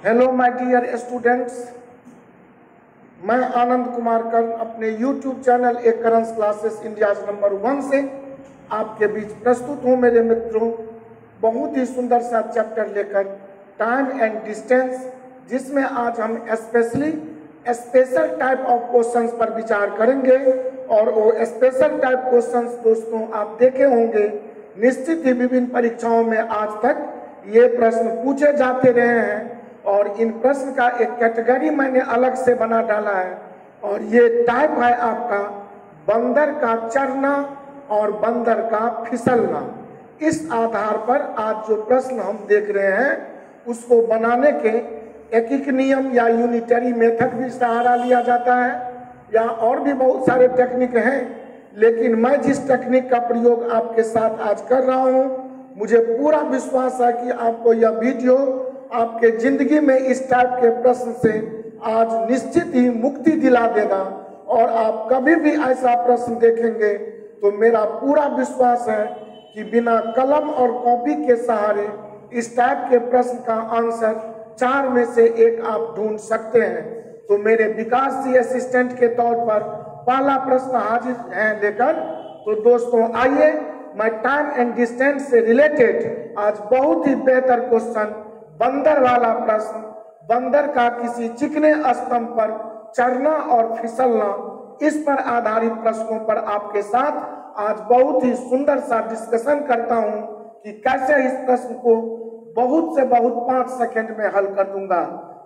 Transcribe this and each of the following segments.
Hello my dear students, मैं आनंद कुमार कर्ण अपने YouTube channel ए करंस classes India number 1 से आपके बीच प्रस्तुत हूं। मेरे मित्रों, बहुत ही सुंदर सा चैप्टर लेकर टाइम एंड डिस्टेंस, जिसमें आज हम स्पेशल टाइप ऑफ क्वेश्चंस पर विचार करेंगे। और वो स्पेशल टाइप क्वेश्चंस दोस्तों आप देखे होंगे, निश्चित ही विभिन्न परीक्षाओं में आज तक ये प्रश्न पूछे जाते रहे हैं और इन प्रश्न का एक कैटेगरी मैंने अलग से बना डाला है। और ये टाइप है आपका बंदर का चढ़ना और बंदर का फिसलना। इस आधार पर आज जो प्रश्न हम देख रहे हैं उसको बनाने के एक नियम या यूनिटरी मेथड भी सहारा लिया जाता है, या और भी बहुत सारे टेक्निक हैं। लेकिन मैं जिस टेक्निक का प्रयोग आपके साथ आज कर रहा हूं, मुझे पूरा विश्वास है कि आपको यह वीडियो आपके जिंदगी में इस टाइप के प्रश्न से आज निश्चित ही मुक्ति दिला देगा। और आप कभी भी ऐसा प्रश्न देखेंगे तो मेरा पूरा विश्वास है कि बिना कलम और कॉपी के सहारे इस टाइप के प्रश्न का आंसर 4 में से 1 आप ढूंढ सकते हैं। तो मेरे विकास जी असिस्टेंट के तौर पर पहला प्रश्न हाजिर है लेकर। तो दोस्तों आइए, मैं टाइम एंड डिस्टेंस से रिलेटेड आज बहुत ही बेहतर क्वेश्चन, बंदर वाला प्रश्न, बंदर का किसी चिकने स्तंभ पर चढ़ना और फिसलना, इस पर आधारित प्रश्नों पर आपके साथ आज बहुत ही सुंदर सा डिस्कशन करता हूं कि कैसे इस प्रश्न को बहुत से बहुत 5 सेकंड में हल कर दूंगा।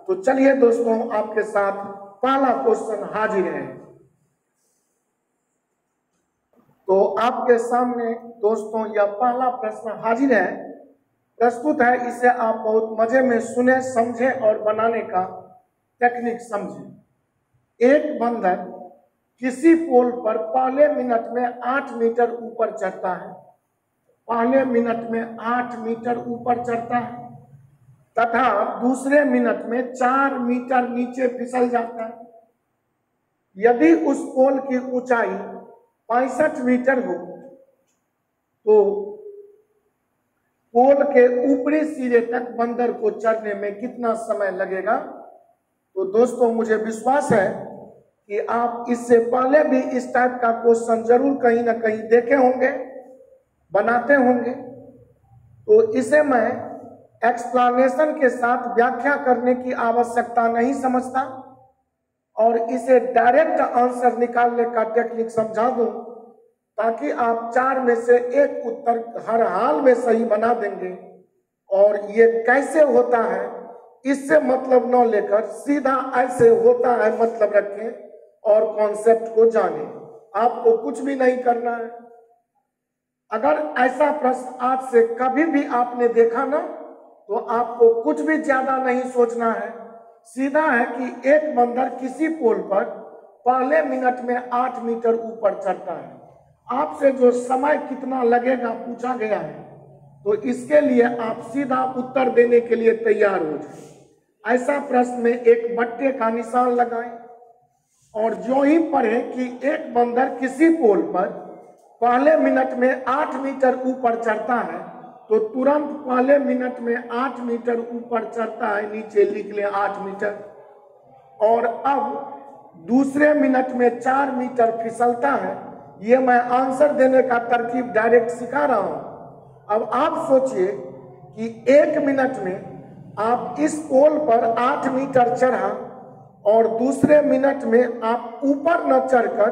तो चलिए दोस्तों, आपके साथ पहला क्वेश्चन हाजिर है। तो आपके सामने दोस्तों यह पहला प्रश्न हाजिर है, प्रस्तुत है। इसे आप बहुत मजे में सुने, समझे और बनाने का टेक्निक समझे। एक बंदर किसी पोल पर पहले मिनट में 8 मीटर ऊपर चढ़ता है, पहले मिनट में 8 मीटर ऊपर चढ़ता है तथा दूसरे मिनट में 4 मीटर नीचे फिसल जाता है। यदि उस पोल की ऊंचाई 65 मीटर हो तो पोल के ऊपरी सिरे तक बंदर को चढ़ने में कितना समय लगेगा? तो दोस्तों मुझे विश्वास है कि आप इससे पहले भी इस टाइप का क्वेश्चन जरूर कहीं ना कहीं देखे होंगे, बनाते होंगे। तो इसे मैं एक्सप्लेनेशन के साथ व्याख्या करने की आवश्यकता नहीं समझता और इसे डायरेक्ट आंसर निकालने का टेक्निक समझा दूं, ताकि आप 4 में से 1 उत्तर हर हाल में सही बना देंगे। और ये कैसे होता है इससे मतलब न लेकर सीधा ऐसे होता है मतलब रखें और कॉन्सेप्ट को जानें। आपको कुछ भी नहीं करना है। अगर ऐसा प्रश्न आज से कभी भी आपने देखा ना, तो आपको कुछ भी ज्यादा नहीं सोचना है। सीधा है कि एक बंदर किसी पोल पर पहले मिनट में 8 मीटर ऊपर चढ़ता है। आपसे जो समय कितना लगेगा पूछा गया है, तो इसके लिए आप सीधा उत्तर देने के लिए तैयार हो जाए। ऐसा प्रश्न में एक बट्टे का निशान लगाएं और जो ही पढ़े कि एक बंदर किसी पोल पर पहले मिनट में 8 मीटर ऊपर चढ़ता है, तो तुरंत पहले मिनट में 8 मीटर ऊपर चढ़ता है, नीचे लिख लें 8 मीटर। और अब दूसरे मिनट में 4 मीटर फिसलता है। ये मैं आंसर देने का तरकीब डायरेक्ट सिखा रहा हूं। अब आप सोचिए कि 1 मिनट में आप इस पोल पर 8 मीटर चढ़ा और दूसरे मिनट में आप ऊपर न चढ़कर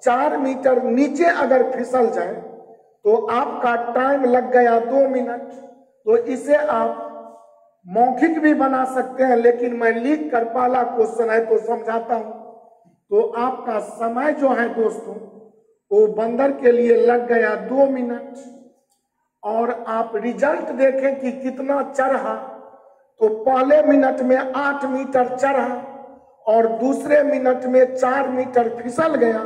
4 मीटर नीचे अगर फिसल जाए तो आपका टाइम लग गया 2 मिनट। तो इसे आप मौखिक भी बना सकते हैं, लेकिन मैं लिख कर पहला क्वेश्चन है तो समझाता हूं। तो आपका समय जो है दोस्तों, वो बंदर के लिए लग गया 2 मिनट। और आप रिजल्ट देखें कि कितना चढ़ा, तो पहले मिनट में 8 मीटर चढ़ा और दूसरे मिनट में 4 मीटर फिसल गया,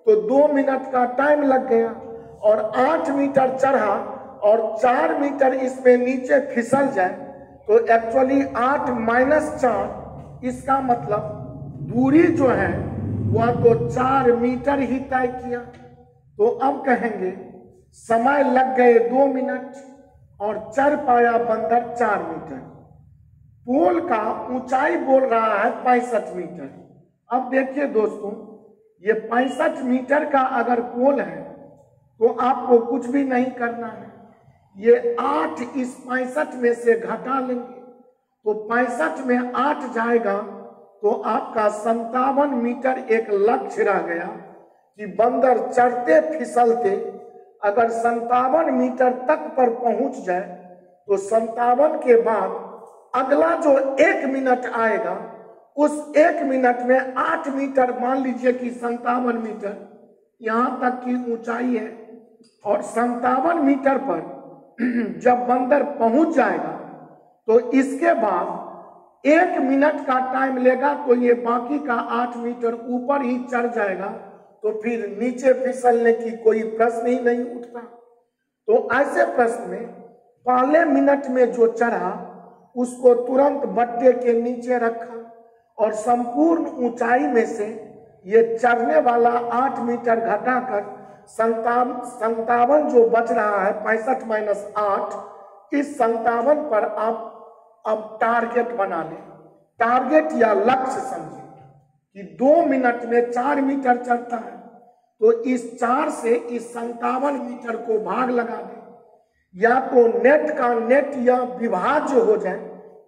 तो 2 मिनट का टाइम लग गया। और 8 मीटर चढ़ा और 4 मीटर इसमें नीचे फिसल जाए तो एक्चुअली 8 माइनस 4, इसका मतलब दूरी जो है वह तो 4 मीटर ही तय किया। तो अब कहेंगे समय लग गए 2 मिनट और चढ़ पाया बंदर 4 मीटर। पोल का ऊंचाई बोल रहा है 65 मीटर। अब देखिए दोस्तों, ये 65 मीटर का अगर पोल है तो आपको कुछ भी नहीं करना है। ये 8 इस 65 में से घटा लेंगे तो 65 में 8 जाएगा तो आपका 57 मीटर एक लक्ष्य रह गया कि बंदर चढ़ते फिसलते अगर 57 मीटर तक पर पहुंच जाए तो 57 के बाद अगला जो 1 मिनट आएगा उस 1 मिनट में 8 मीटर, मान लीजिए कि 57 मीटर यहां तक की ऊंचाई है, और 57 मीटर पर जब बंदर पहुंच जाएगा तो इसके बाद 1 मिनट का टाइम लेगा तो ये बाकी का 8 मीटर ऊपर ही चढ़ जाएगा, तो फिर नीचे फिसलने की कोई प्रश्न ही नहीं उठता। तो ऐसे प्रश्न में पहले मिनट में जो चढ़ा उसको तुरंत बट्टे के नीचे रखा और संपूर्ण ऊंचाई में से ये चढ़ने वाला 8 मीटर घटाकर 57 जो बच रहा है 65 माइनस 8, इस 57 पर आप अब टारगेट बना लें। टारगेट या लक्ष्य समझे कि 2 मिनट में 4 मीटर चढ़ता है तो इस 4 से इस 57 मीटर को भाग लगा दें, या तो नेट का नेट या विभाज्य हो जाए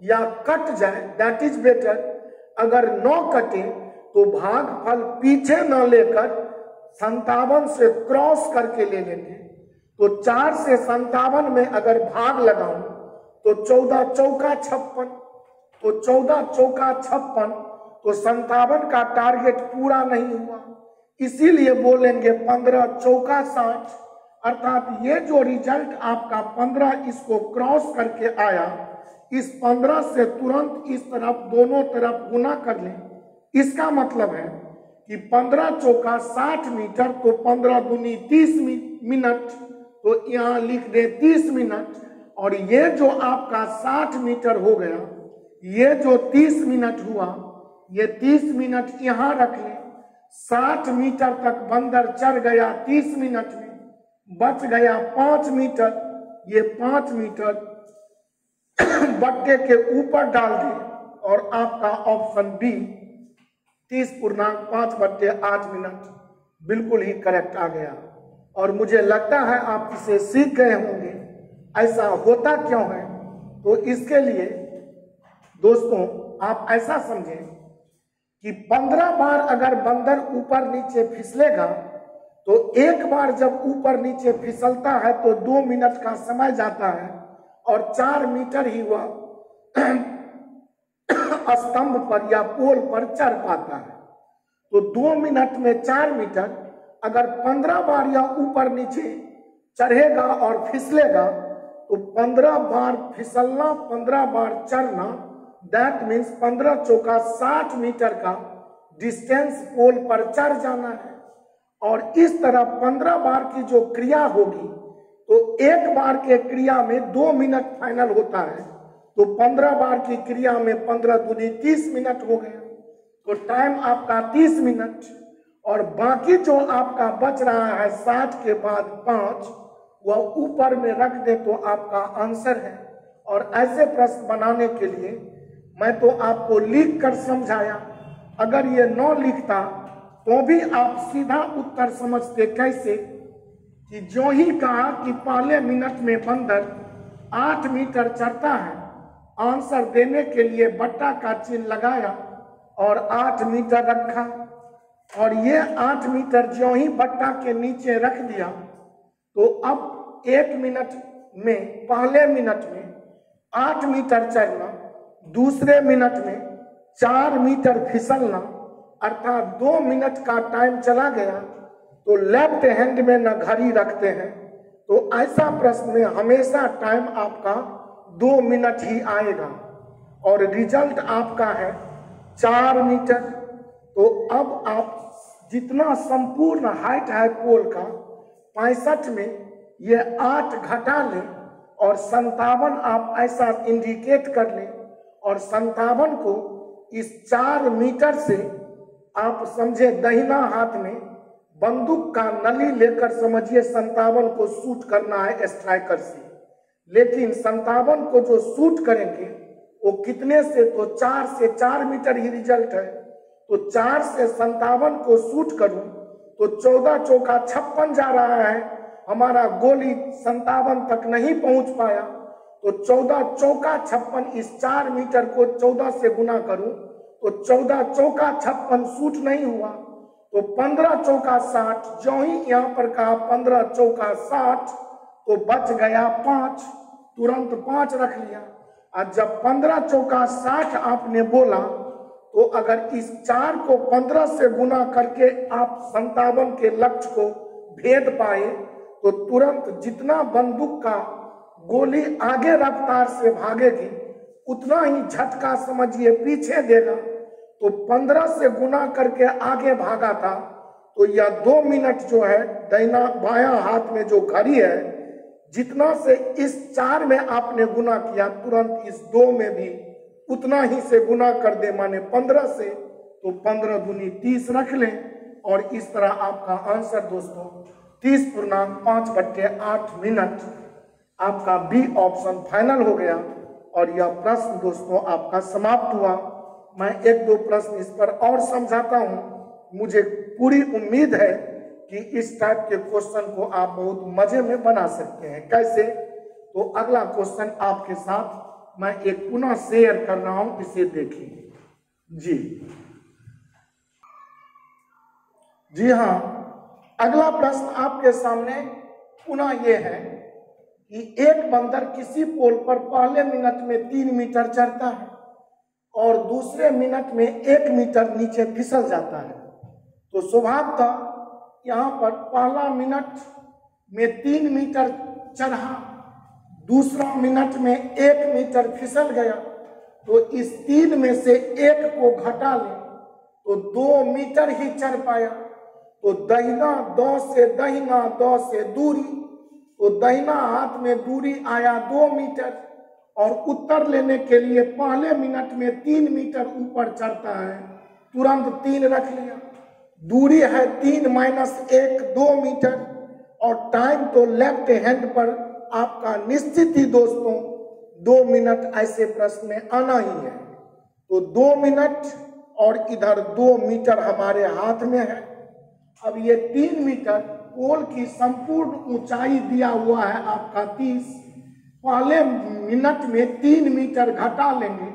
या कट जाए, दैट इज बेटर। अगर 9 कटे तो भागफल पीछे न लेकर 57 से क्रॉस करके ले लेंगे। तो 4 से 57 में अगर भाग लगाऊं तो 14 चौका 56, तो 14 चौका 56, तो 57 का टारगेट पूरा नहीं हुआ, इसीलिए बोलेंगे 15 चौका 60। अर्थात ये जो रिजल्ट आपका 15 इसको क्रॉस करके आया, इस 15 से तुरंत इस तरफ दोनों तरफ गुना कर लें। इसका मतलब है कि 15 चौका 60 मीटर, तो 15 दूनी 30 मिनट, तो यहाँ लिख दे 30 मिनट। और ये जो आपका 60 मीटर हो गया, ये जो 30 मिनट हुआ, ये 30 मिनट यहाँ रख ले। 60 मीटर तक बंदर चढ़ गया 30 मिनट में, बच गया 5 मीटर। ये 5 मीटर बट्टे के ऊपर डाल दे और आपका ऑप्शन बी 30.5/8 मिनट बिल्कुल ही करेक्ट आ गया। और मुझे लगता है आप इसे सीख गए होंगे। ऐसा होता क्यों है? तो इसके लिए दोस्तों आप ऐसा समझें कि 15 बार अगर बंदर ऊपर नीचे फिसलेगा तो एक बार जब ऊपर नीचे फिसलता है तो 2 मिनट का समय जाता है और 4 मीटर ही वह स्तंभ पर या पोल पर चढ़ पाता है। तो 2 मिनट में 4 मीटर, अगर 15 बार या ऊपर नीचे चढ़ेगा और फिसलेगा तो 15 बार फिसलना, 15 बार चढ़ना, दैट मीन्स 15 चौका 60 मीटर का डिस्टेंस पोल पर चढ़ जाना है। और इस तरह 15 बार की जो क्रिया होगी तो एक बार के क्रिया में 2 मिनट फाइनल होता है, तो 15 बार की क्रिया में 15 दूनी 30 मिनट हो गया, तो टाइम आपका 30 मिनट। और बाकी जो आपका बच रहा है 60 के बाद 5, वह ऊपर में रख दे तो आपका आंसर है। और ऐसे प्रश्न बनाने के लिए मैं तो आपको लिख कर समझाया, अगर ये 9 लिखता तो भी आप सीधा उत्तर समझते। कैसे कि जो ही कहा कि पहले मिनट में बंदर 8 मीटर चढ़ता है, आंसर देने के लिए बट्टा का चिन्ह लगाया और 8 मीटर रखा, और ये 8 मीटर जो ही बट्टा के नीचे रख दिया तो अब 1 मिनट में, पहले मिनट में 8 मीटर चढ़ना, दूसरे मिनट में 4 मीटर फिसलना, अर्थात 2 मिनट का टाइम चला गया। तो लेफ्ट हैंड में न घड़ी रखते हैं, तो ऐसा प्रश्न में हमेशा टाइम आपका 2 मिनट ही आएगा और रिजल्ट आपका है 4 मीटर। तो अब आप जितना संपूर्ण हाइट है पोल का 65 में ये 8 घटा लें और 57 आप ऐसा इंडिकेट कर लें, और 57 को इस 4 मीटर से आप समझे दाहिना हाथ में बंदूक का नली लेकर समझिए 57 को शूट करना है स्ट्राइकर से। लेकिन 57 को जो शूट करेंगे वो कितने से, तो 4 से 4 मीटर ही रिजल्ट है। तो 4 से 57 को शूट करूं तो 14 चौका 56 जा रहा है, हमारा गोली 57 तक नहीं पहुंच पाया। तो 14 चौका 56, इस 4 मीटर को 14 से गुना करूं तो 14 चौका 56 शूट नहीं हुआ। तो 15 चौका 60, जो ही यहाँ पर कहा 15 चौका 60 तो बच गया 5, तुरंत 5 रख लिया। और जब 15 चौका 60 आपने बोला तो अगर इस 4 को 15 से गुना करके आप 57 के लक्ष्य को भेद पाए तो तुरंत जितना बंदूक का गोली आगे रफ्तार से भागेगी उतना ही झटका समझिए पीछे देगा। तो 15 से गुना करके आगे भागा था। तो यह 2 मिनट जो है दाहिना बायां हाथ में जो घड़ी है, जितना से इस 4 में आपने गुना किया तुरंत इस 2 में भी उतना ही से गुना कर दे, माने 15 से। तो 15 दूनी 30 रख लें और इस तरह आपका आंसर दोस्तों 30.5/8 मिनट आपका बी ऑप्शन फाइनल हो गया। और यह प्रश्न दोस्तों आपका समाप्त हुआ। मैं 1-2 प्रश्न इस पर और समझाता हूं। मुझे पूरी उम्मीद है कि इस टाइप के क्वेश्चन को आप बहुत मजे में बना सकते हैं। कैसे? तो अगला क्वेश्चन आपके साथ मैं एक पुनः शेयर कर रहा हूं, इसे देखिए। जी हाँ, अगला प्रश्न आपके सामने पुनः यह है कि एक बंदर किसी पोल पर पहले मिनट में 3 मीटर चढ़ता है और दूसरे मिनट में 1 मीटर नीचे फिसल जाता है। तो स्वभावतः यहाँ पर पहला मिनट में 3 मीटर चढ़ा, दूसरा मिनट में 1 मीटर फिसल गया। तो इस 3 में से 1 को घटा ले तो 2 मीटर ही चढ़ पाया। तो दाहिना 2 से दूरी, तो दाहिना हाथ में दूरी आया 2 मीटर और उत्तर लेने के लिए पहले मिनट में 3 मीटर ऊपर चढ़ता है, तुरंत 3 रख लिया। दूरी है 3 - 1 2 मीटर और टाइम तो लेफ्ट हैंड पर आपका निश्चित ही दोस्तों 2 मिनट ऐसे प्रश्न में आना ही है। तो 2 मिनट और इधर 2 मीटर हमारे हाथ में है। अब ये 3 मीटर पोल की संपूर्ण ऊंचाई दिया हुआ है आपका 30। पहले मिनट में 3 मीटर घटा लेंगे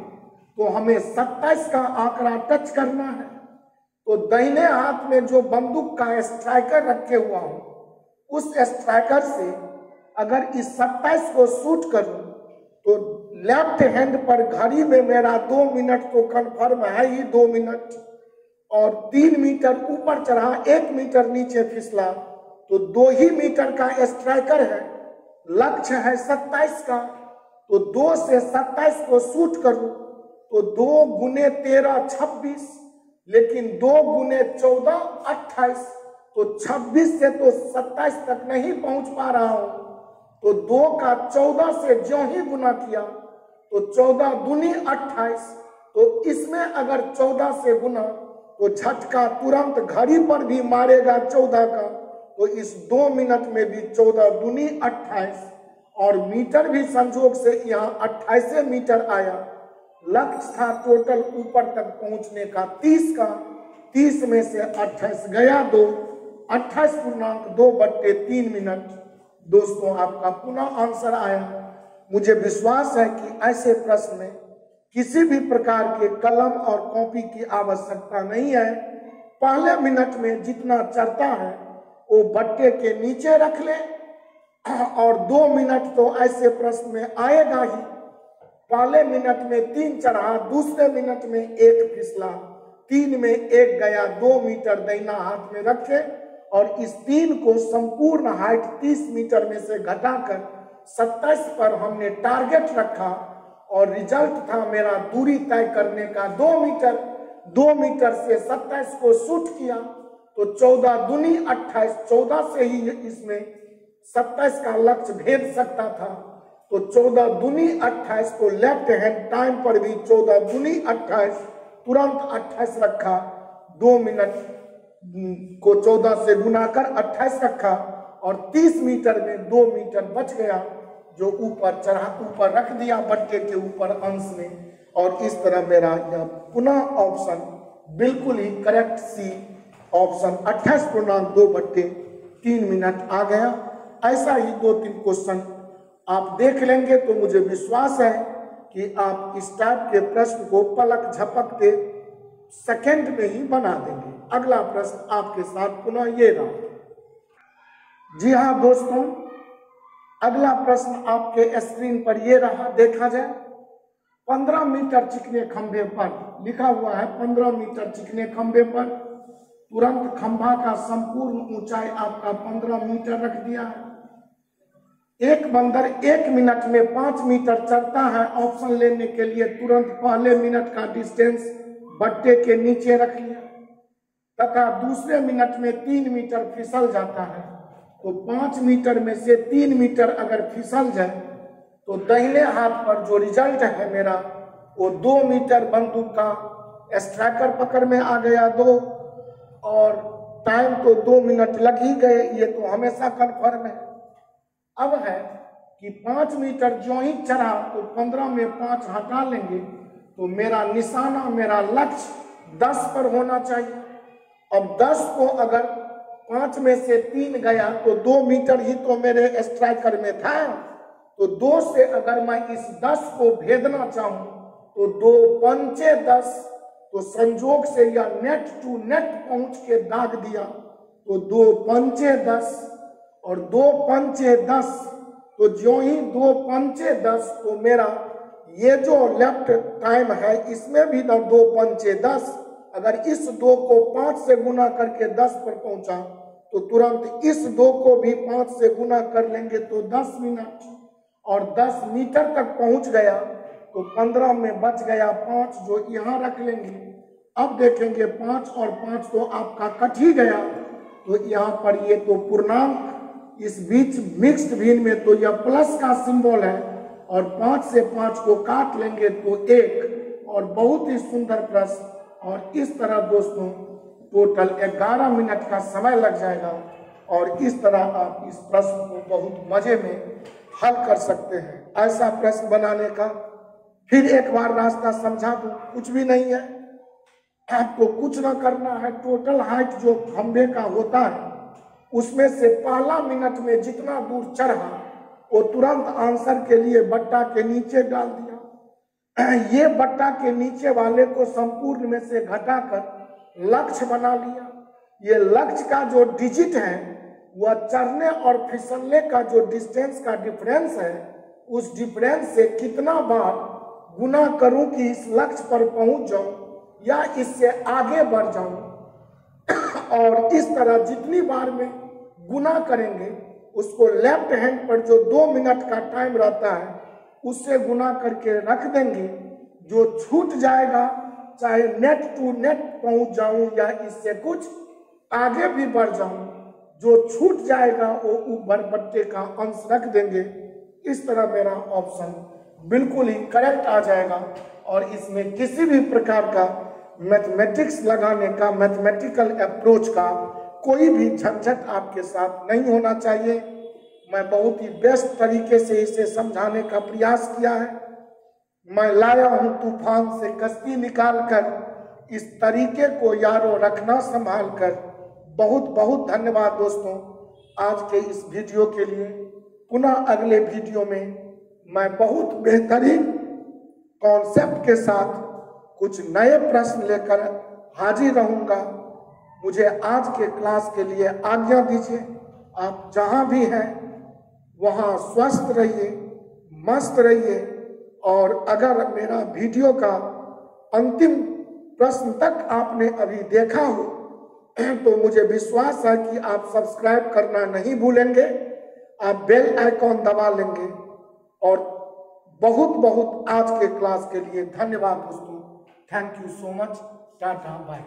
तो हमें 27 का आंकड़ा टच करना है। तो दाहिने हाथ में जो बंदूक का स्ट्राइकर रखे हुआ हूं, उस स्ट्राइकर से अगर इस 27 को शूट करूं तो लेफ्ट हैंड पर घड़ी में मेरा 2 मिनट तो कंफर्म है ही, 2 मिनट और 3 मीटर ऊपर चढ़ा, 1 मीटर नीचे फिसला, तो 2 ही मीटर का स्ट्राइकर है। लक्ष्य है 27 का, तो 2 से 27 को शूट करूं तो 2 गुने 13 26, लेकिन 2 गुने 14 28, तो 26 से तो 27 तक नहीं पहुंच पा रहा हूं। तो 2 का 14 से जो ही गुना किया तो 14 दूनी 28, तो इसमें अगर 14 से गुना तो झटका तुरंत घड़ी पर भी मारेगा 14 का। तो इस 2 मिनट में भी 14 दूनी 28 और मीटर भी संजोग से यहाँ 28 मीटर आया। लक्ष्य था टोटल ऊपर तक पहुंचने का 30 का, 30 में से 28 गया 2, 28.2/3 मिनट दोस्तों आपका पुनः आंसर आया। मुझे विश्वास है कि ऐसे प्रश्न में किसी भी प्रकार के कलम और कॉपी की आवश्यकता नहीं है। पहले मिनट में जितना चढ़ता है वो बट्टे के नीचे रख ले और 2 मिनट तो ऐसे प्रश्न में आएगा ही। पहले मिनट में 3 चढ़ा, दूसरे मिनट में 1 फिसला, 3 में 1 गया, 2 मीटर दाहिना हाथ में रखे और इस 3 को संपूर्ण हाइट 30 मीटर में से घटाकर 27 पर हमने टारगेट रखा और रिजल्ट था मेरा दूरी तय करने का 2 मीटर। 2 मीटर से 27 को शूट किया तो 14 दूनी 28, 14 से ही इसमें 27 का लक्ष्य भेद सकता था। तो 14 दूनी 28 को लेफ्ट हैंड टाइम पर भी 14 दूनी 28, तुरंत 28 रखा, 2 मिनट को 14 से गुना कर 28 रखा और 30 मीटर में 2 मीटर बच गया जो ऊपर चढ़ा, ऊपर रख दिया बट्टे के ऊपर अंश में। और इस तरह मेरा यह पुनः ऑप्शन बिल्कुल ही करेक्ट सी ऑप्शन 28.2/3 मिनट आ गया। ऐसा ही 2-3 क्वेश्चन आप देख लेंगे तो मुझे विश्वास है कि आप इस टाइप के प्रश्न को पलक झपकते सेकंड में ही बना देंगे। अगला प्रश्न आपके साथ पुनः ये रहा। जी हाँ दोस्तों, अगला प्रश्न आपके स्क्रीन पर ये रहा, देखा जाए। 15 मीटर चिकने खंभे पर लिखा हुआ है, 15 मीटर चिकने खंभे पर तुरंत खंभा का संपूर्ण ऊंचाई आपका 15 मीटर रख दिया है। एक बंदर 1 मिनट में 5 मीटर चढ़ता है। ऑप्शन लेने के लिए तुरंत पहले मिनट का डिस्टेंस बट्टे के नीचे रख लिया तथा दूसरे मिनट में 3 मीटर फिसल जाता है। तो 5 मीटर में से 3 मीटर अगर फिसल जाए तो दाहिने हाथ पर जो रिजल्ट है मेरा वो 2 मीटर बंदूक का स्ट्राइकर पकड़ में आ गया 2, और टाइम तो 2 मिनट लग ही गए, ये तो हमेशा कन्फर्म है। अब है कि 5 मीटर जो ही चढ़ा तो 15 में 5 हटा लेंगे तो मेरा निशाना, मेरा लक्ष्य 10 पर होना चाहिए। अब 10 को अगर 5 में से 3 गया तो 2 मीटर ही तो मेरे स्ट्राइकर में था। तो 2 से अगर मैं इस 10 को भेदना चाहूं तो 2 पंचे 10, तो संजोग से या नेट टू नेट पहुंच के दाग दिया तो 2 पंचे 10 और 2 पंचे 10, तो जो ही 2 पंचे 10 तो मेरा ये जो लेफ्ट टाइम है इसमें भी ना 2 पंचे 10, अगर इस 2 को 5 से गुना करके 10 पर पहुंचा तो तुरंत इस 2 को भी 5 से गुना कर लेंगे तो 10 मिनट, और 10 मीटर तक पहुंच गया तो 15 में बच गया 5 जो यहाँ रख लेंगे। अब देखेंगे 5 और 5 तो आपका कट ही गया, तो यहाँ पर ये तो पूर्णांक, इस बीच मिक्स्ड भिन्न में तो यह प्लस का सिंबल है, और 5 से 5 को काट लेंगे तो 1, और बहुत ही सुंदर प्रश्न। और इस तरह दोस्तों टोटल 11 मिनट का समय लग जाएगा, और इस तरह आप इस प्रश्न को बहुत मजे में हल कर सकते हैं। ऐसा प्रश्न बनाने का फिर एक बार रास्ता समझा दूं, कुछ भी नहीं है, आपको कुछ ना करना है। टोटल हाइट जो खंभे का होता है उसमें से पहला मिनट में जितना दूर चढ़ा वो तुरंत आंसर के लिए बट्टा के नीचे डाल दिया। ये बट्टा के नीचे वाले को संपूर्ण में से घटाकर लक्ष्य बना लिया। ये लक्ष्य का जो डिजिट है वह चढ़ने और फिसलने का जो डिस्टेंस का डिफरेंस है, उस डिफरेंस से कितना बार गुना करूं कि इस लक्ष्य पर पहुंच जाऊं या इससे आगे बढ़ जाऊं, और इस तरह जितनी बार में गुना करेंगे उसको लेफ्ट हैंड पर जो 2 मिनट का टाइम रहता है उससे गुना करके रख देंगे। जो छूट जाएगा, चाहे नेट टू नेट पहुंच जाऊं या इससे कुछ आगे भी बढ़ जाऊं, जो छूट जाएगा वो ऊपर बट्टे का अंश रख देंगे। इस तरह मेरा ऑप्शन बिल्कुल ही करेक्ट आ जाएगा, और इसमें किसी भी प्रकार का मैथमेटिक्स लगाने का, मैथमेटिकल अप्रोच का कोई भी झंझट आपके साथ नहीं होना चाहिए। मैं बहुत ही बेस्ट तरीके से इसे समझाने का प्रयास किया है। मैं लाया हूं तूफान से कश्ती निकाल कर, इस तरीके को यारो रखना संभाल कर। बहुत बहुत धन्यवाद दोस्तों आज के इस वीडियो के लिए। पुनः अगले वीडियो में मैं बहुत बेहतरीन कॉन्सेप्ट के साथ कुछ नए प्रश्न लेकर हाजिर रहूंगा। मुझे आज के क्लास के लिए आज्ञा दीजिए। आप जहां भी हैं वहां स्वस्थ रहिए, मस्त रहिए, और अगर मेरा वीडियो का अंतिम प्रश्न तक आपने अभी देखा हो तो मुझे विश्वास है कि आप सब्सक्राइब करना नहीं भूलेंगे, आप बेल आइकॉन दबा लेंगे। और बहुत बहुत आज के क्लास के लिए धन्यवाद दोस्तों। Thank you so much. Tata bye.